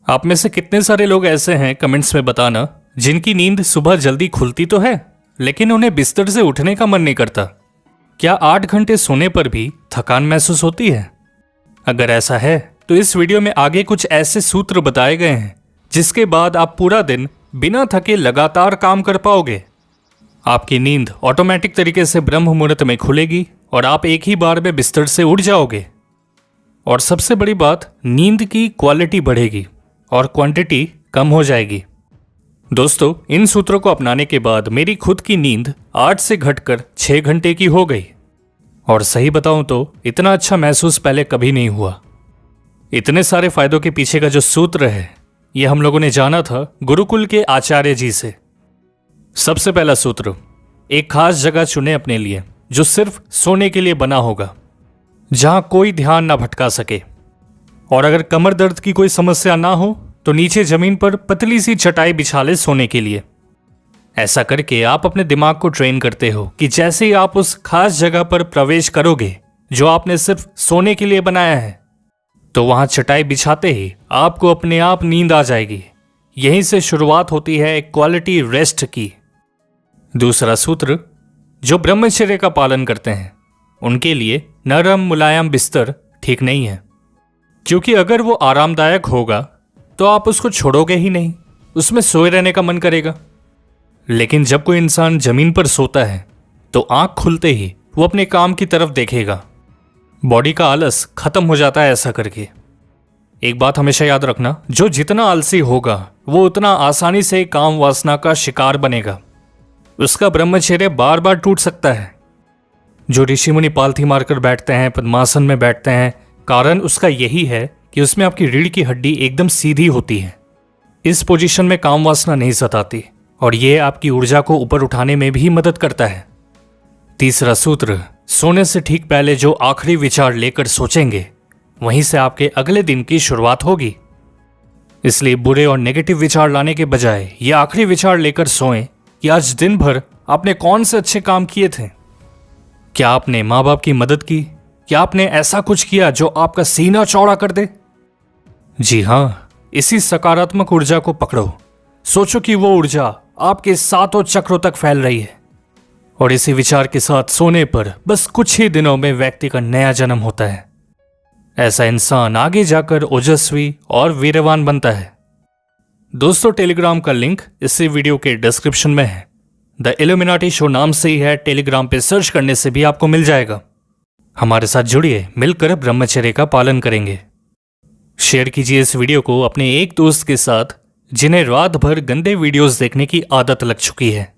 आप में से कितने सारे लोग ऐसे हैं कमेंट्स में बताना जिनकी नींद सुबह जल्दी खुलती तो है लेकिन उन्हें बिस्तर से उठने का मन नहीं करता। क्या 8 घंटे सोने पर भी थकान महसूस होती है? अगर ऐसा है तो इस वीडियो में आगे कुछ ऐसे सूत्र बताए गए हैं जिसके बाद आप पूरा दिन बिना थके लगातार काम कर पाओगे। आपकी नींद ऑटोमेटिक तरीके से ब्रह्म मुहूर्त में खुलेगी और आप एक ही बार में बिस्तर से उठ जाओगे। और सबसे बड़ी बात, नींद की क्वालिटी बढ़ेगी और क्वांटिटी कम हो जाएगी। दोस्तों, इन सूत्रों को अपनाने के बाद मेरी खुद की नींद 8 से घटकर 6 घंटे की हो गई। और सही बताऊं तो इतना अच्छा महसूस पहले कभी नहीं हुआ। इतने सारे फायदों के पीछे का जो सूत्र है ये हम लोगों ने जाना था गुरुकुल के आचार्य जी से। सबसे पहला सूत्र, एक खास जगह चुने अपने लिए जो सिर्फ सोने के लिए बना होगा, जहां कोई ध्यान ना भटका सके। और अगर कमर दर्द की कोई समस्या ना हो तो नीचे जमीन पर पतली सी चटाई बिछा ले सोने के लिए। ऐसा करके आप अपने दिमाग को ट्रेन करते हो कि जैसे ही आप उस खास जगह पर प्रवेश करोगे जो आपने सिर्फ सोने के लिए बनाया है, तो वहां चटाई बिछाते ही आपको अपने आप नींद आ जाएगी। यहीं से शुरुआत होती है एक क्वालिटी रेस्ट की। दूसरा सूत्र, जो ब्रह्मचर्य का पालन करते हैं उनके लिए नरम मुलायम बिस्तर ठीक नहीं है, क्योंकि अगर वो आरामदायक होगा तो आप उसको छोड़ोगे ही नहीं, उसमें सोए रहने का मन करेगा। लेकिन जब कोई इंसान जमीन पर सोता है तो आंख खुलते ही वो अपने काम की तरफ देखेगा। बॉडी का आलस खत्म हो जाता है ऐसा करके। एक बात हमेशा याद रखना, जो जितना आलसी होगा वो उतना आसानी से काम वासना का शिकार बनेगा। उसका ब्रह्मचर्य बार बार टूट सकता है। जो ऋषि मुनि पालथी मारकर बैठते हैं, पद्मासन में बैठते हैं, कारण उसका यही है कि उसमें आपकी रीढ़ की हड्डी एकदम सीधी होती है। इस पोजीशन में काम वासना नहीं सताती और ये आपकी ऊर्जा को ऊपर उठाने में भी मदद करता है। तीसरा सूत्र, सोने से ठीक पहले जो आखिरी विचार लेकर सोचेंगे वहीं से आपके अगले दिन की शुरुआत होगी। इसलिए बुरे और नेगेटिव विचार लाने के बजाय ये आखिरी विचार लेकर सोएं कि आज दिन भर आपने कौन से अच्छे काम किए थे। क्या आपने माँ बाप की मदद की? क्या आपने ऐसा कुछ किया जो आपका सीना चौड़ा कर दे? जी हाँ, इसी सकारात्मक ऊर्जा को पकड़ो। सोचो कि वो ऊर्जा आपके सातों चक्रों तक फैल रही है और इसी विचार के साथ सोने पर बस कुछ ही दिनों में व्यक्ति का नया जन्म होता है। ऐसा इंसान आगे जाकर ओजस्वी और वीरवान बनता है। दोस्तों, टेलीग्राम का लिंक इसी वीडियो के डिस्क्रिप्शन में है। द इल्यूमिनाटी शो नाम से ही है, टेलीग्राम पे सर्च करने से भी आपको मिल जाएगा। हमारे साथ जुड़िए, मिलकर ब्रह्मचर्य का पालन करेंगे। शेयर कीजिए इस वीडियो को अपने एक दोस्त के साथ जिन्हें रात भर गंदे वीडियोस देखने की आदत लग चुकी है।